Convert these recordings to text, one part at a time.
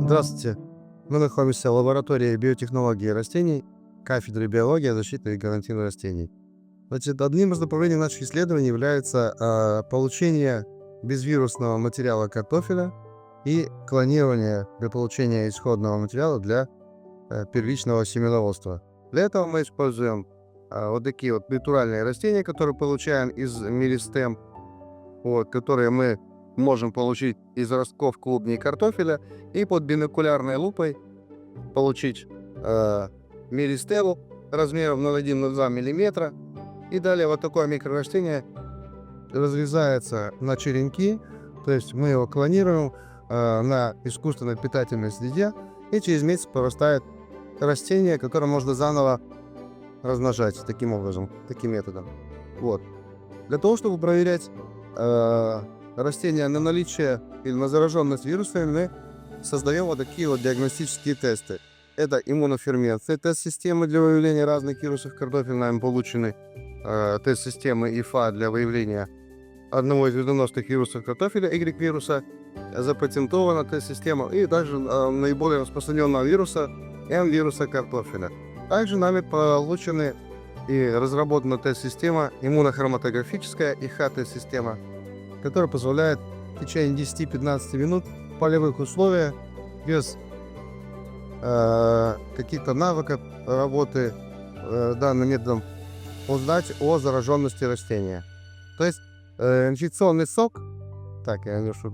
Здравствуйте. Мы находимся в лаборатории биотехнологии растений, кафедры биологии, защиты и гарантии растений. Значит, одним из направлений наших исследований является получение безвирусного материала картофеля и клонирование для получения исходного материала для первичного семеноводства. Для этого мы используем вот такие вот натуральные растения, которые получаем из меристем, которые мы можем получить из ростков клубней картофеля, и под бинокулярной лупой получить меристему размером 0,1-0,2 мм. И далее вот такое микрорастение разрезается на черенки, то есть мы его клонируем на искусственной питательной среде, и через месяц прорастает растение, которое можно заново размножать таким образом, таким методом. Для того, чтобы проверять растения на наличие или на зараженность вирусами, мы создаем вот такие вот диагностические тесты. Это иммуноферментные тест-системы для выявления разных вирусов картофеля. Нами получены тест-системы ИФА для выявления одного из вредоносных вирусов картофеля, Y-вируса. Запатентована тест-система, и также наиболее распространенного вируса, М-вируса картофеля. Также нами получены и разработана тест-система иммунохроматографическая ИХ-тест-система, которая позволяет в течение 10-15 минут в полевых условиях, без каких-то навыков работы данным методом, узнать о зараженности растения. То есть инфекционный сок, я немножко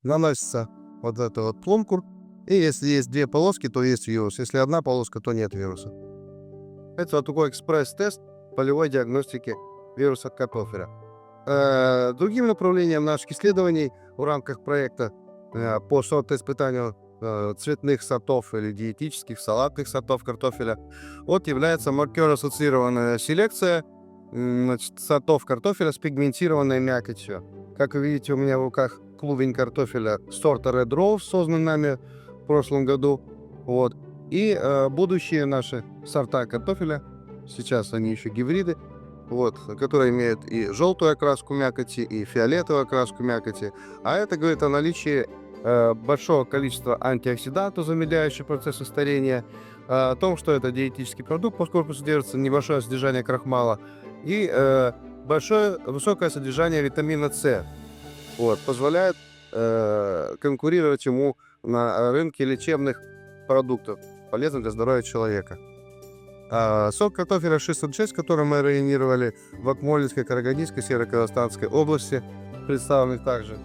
наносится вот этот вот пломкур, и если есть две полоски, то есть вирус, если одна полоска, то нет вируса. Это вот такой экспресс-тест полевой диагностики вируса картофеля. Другим направлением наших исследований в рамках проекта по сортоиспытанию цветных сортов или диетических салатных сортов картофеля является маркер-ассоциированная селекция сортов картофеля с пигментированной мякотью. Как вы видите, у меня в руках клубень картофеля сорта Red Rose, созданный нами в прошлом году. И будущие наши сорта картофеля, сейчас они еще гибриды, которые имеют и желтую окраску мякоти, и фиолетовую окраску мякоти. А это говорит о наличии большого количества антиоксидантов, замедляющих процессы старения, о том, что это диетический продукт, поскольку содержится небольшое содержание крахмала и высокое содержание витамина С. Позволяет конкурировать ему на рынке лечебных продуктов, полезных для здоровья человека. Сорт картофеля 606, который мы районировали в Акмолинской, Карагандинской, Северо-Казахстанской области, представленных также.